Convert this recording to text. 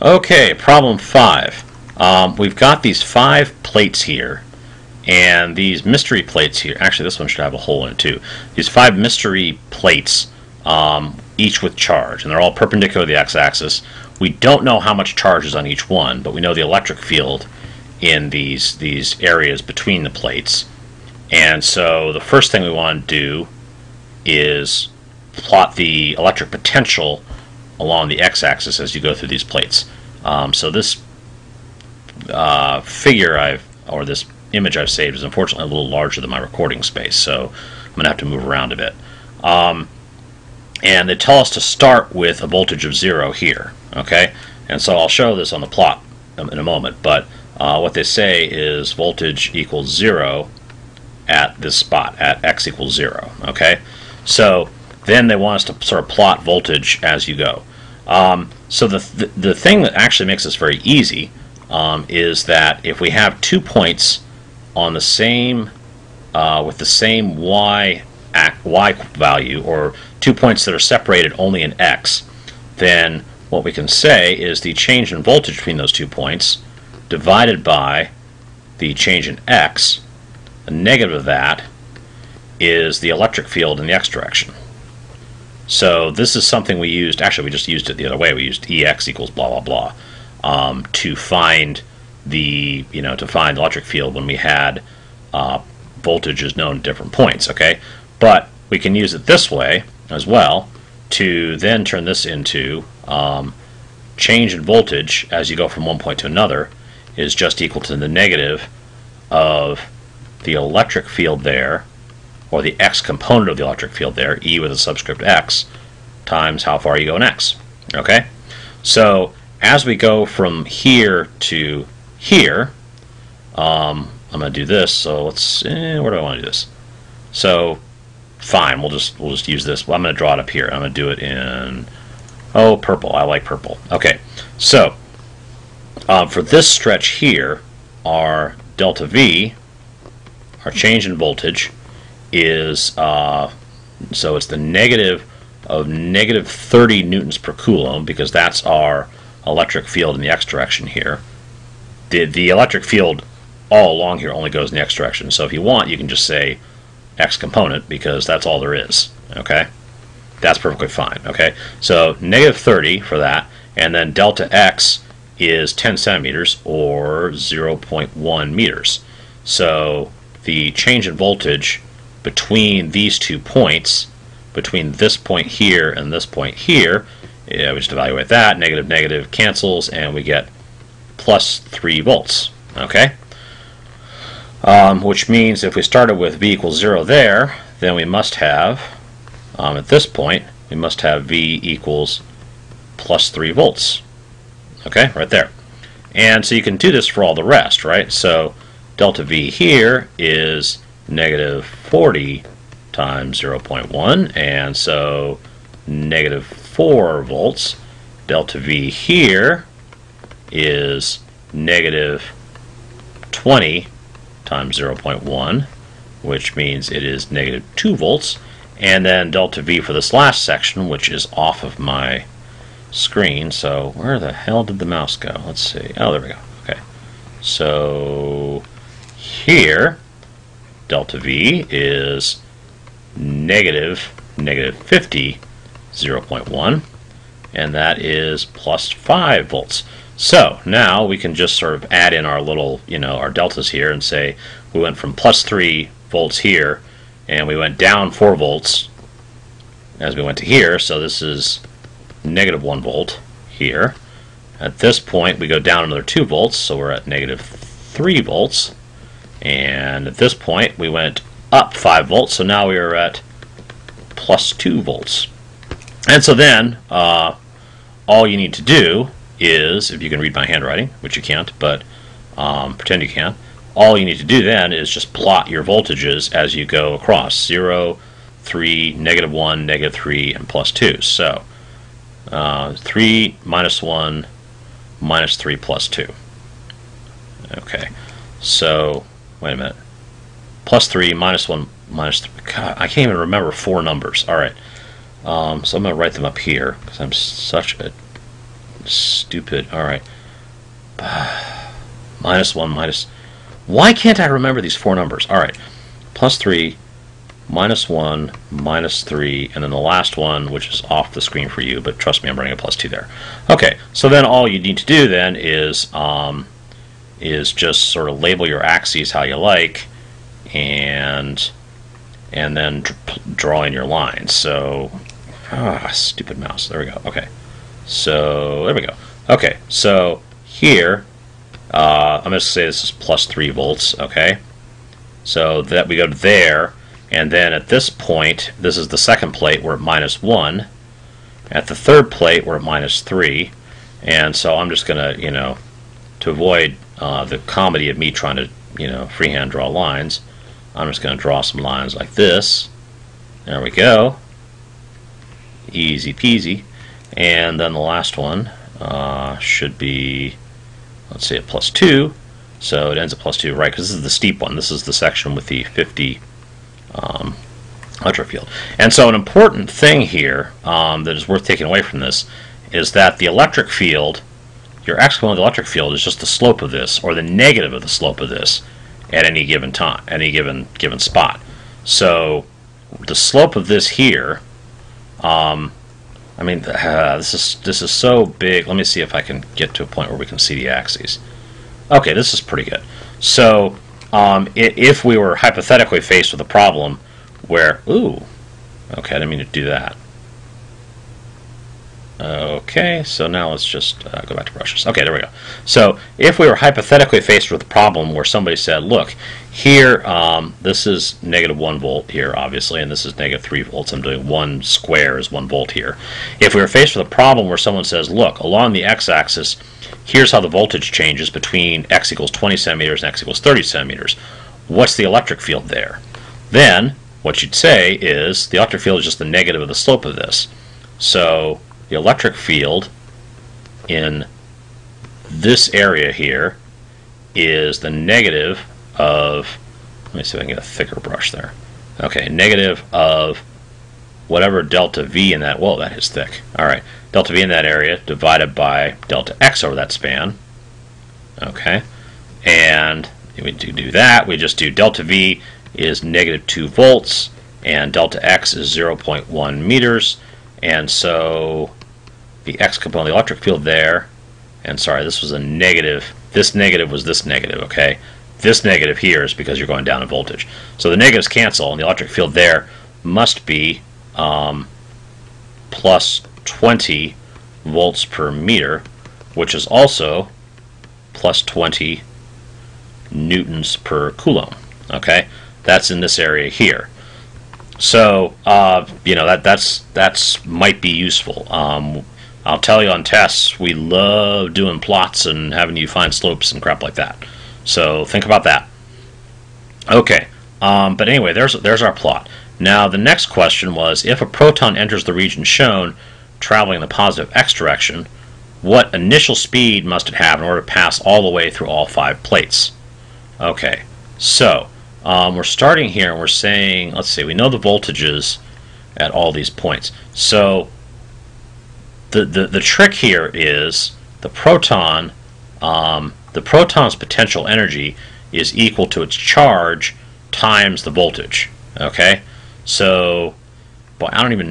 Okay, problem 5. We've got these 5 plates here, and these mystery plates here. Actually, this one should have a hole in it too. These 5 mystery plates, each with charge, and they're all perpendicular to the x-axis. We don't know how much charge is on each one, but we know the electric field in these areas between the plates. And so the first thing we want to do is plot the electric potential along the x-axis as you go through these plates. So this figure or this image I've saved is unfortunately a little larger than my recording space, so I'm going to have to move around a bit. And they tell us to start with a voltage of 0 here, okay? And so I'll show this on the plot in a moment, but what they say is voltage equals 0 at this spot, at x equals 0, okay? So then they want us to sort of plot voltage as you go. So the thing that actually makes this very easy is that if we have 2 points on the same with the same y value, or 2 points that are separated only in x, then what we can say is the change in voltage between those 2 points divided by the change in x, the negative of that is the electric field in the x direction. So this is something we used, actually we just used it the other way. We used Ex equals blah blah blah to find the electric field when we had voltages known at different points, okay? But we can use it this way as well to then turn this into change in voltage as you go from one point to another is just equal to the negative of the electric field there, or the x component of the electric field there, E with a subscript x, times how far you go in x. Okay? So as we go from here to here, I'm going to do this. So let's where do I want to do this? So fine, we'll just use this. Well, I'm going to draw it up here. I'm going to do it in purple. I like purple. Okay. So for this stretch here, our delta V, our change in voltage, is so it's the negative of negative 30 newtons per coulomb, because that's our electric field in the x direction here. The electric field all along here only goes in the x direction, so if you want you can just say x component, because that's all there is. Okay, that's perfectly fine. Okay, so negative 30 for that, and then delta x is 10 centimeters or 0.1 meters. So the change in voltage between these 2 points, between this point here and this point here, we just evaluate that, negative negative cancels, and we get plus 3 volts. Okay, which means if we started with V equals 0 there, then we must have at this point we must have V equals plus 3 volts. Okay, right there. And so you can do this for all the rest, right? So delta V here is negative 40 times 0.1, and so negative 4 volts. Delta V here is negative 20 times 0.1, which means it is negative 2 volts. And then delta V for this last section, which is off of my screen, so where the hell did the mouse go? Let's see. Oh, there we go. Okay, so here delta V is negative 50 0.1, and that is plus 5 volts. So now we can just sort of add in our little, our deltas here and say we went from plus 3 volts here and we went down 4 volts as we went to here, so this is negative 1 volt here. At this point we go down another 2 volts, so we're at negative 3 volts. And at this point we went up 5 volts, so now we are at plus 2 volts. And so then all you need to do is, if you can read my handwriting, which you can't, but pretend you can, all you need to do then is just plot your voltages as you go across: 0, 3, negative 1, negative 3, and plus 2. So 3, minus 1, minus 3, plus 2. Okay, so wait a minute. Plus 3, minus 1, minus 3. God, I can't even remember 4 numbers. All right. So I'm going to write them up here because I'm such a stupid stupid. All right. Minus 1, minus... Why can't I remember these four numbers? All right. Plus 3, minus 1, minus 3, and then the last one, which is off the screen for you, but trust me, I'm running a plus 2 there. Okay, so then all you need to do then is just sort of label your axes how you like, and then draw in your lines. So, stupid mouse. There we go. Okay, so there we go. Okay, so here, I'm going to say this is plus 3 volts. Okay, so that we go to there, and then at this point, this is the second plate, we're at minus 1. At the third plate, we're at minus 3, and so I'm just going to, to avoid the comedy of me trying to, freehand draw lines, I'm just going to draw some lines like this. There we go. Easy peasy. And then the last one should be, let's say, a plus 2. So it ends at plus 2, right? Because this is the steep one. This is the section with the 50 electric field. And so an important thing here that is worth taking away from this is that the electric field, your x-component of the electric field, is just the slope of this, or the negative of the slope of this, at any given time, any given spot. So the slope of this here, this is so big. Let me see if I can get to a point where we can see the axes. Okay, this is pretty good. So if we were hypothetically faced with a problem where, okay, I didn't mean to do that. Okay, so now let's just go back to brushes. Okay, there we go. So if we were hypothetically faced with a problem where somebody said, look, here, this is negative 1 volt here, obviously, and this is negative 3 volts. I'm doing 1 square is 1 volt here. If we were faced with a problem where someone says, look, along the x-axis, here's how the voltage changes between x equals 20 centimeters and x equals 30 centimeters. What's the electric field there? Then what you'd say is the electric field is just the negative of the slope of this. So the electric field in this area here is the negative of, let me see if I can get a thicker brush there. Okay, negative of whatever delta V in that, whoa, that is thick. All right, delta V in that area divided by delta X over that span. Okay, and we do that. We just do delta V is negative 2 volts, and delta X is 0.1 meters. And so the x component of the electric field there, and sorry, this was a negative, this negative was this negative, okay? This negative here is because you're going down in voltage. So the negatives cancel, and the electric field there must be plus 20 volts per meter, which is also plus 20 newtons per coulomb, okay? That's in this area here. So, that's might be useful. I'll tell you on tests, we love doing plots and having you find slopes and crap like that. So think about that. Okay, but anyway, there's our plot. Now the next question was, if a proton enters the region shown, traveling in the positive x direction, what initial speed must it have in order to pass all the way through all 5 plates? Okay, so we're starting here and we're saying, let's see, we know the voltages at all these points. So the trick here is the proton's potential energy is equal to its charge times the voltage. Okay, so boy, I don't even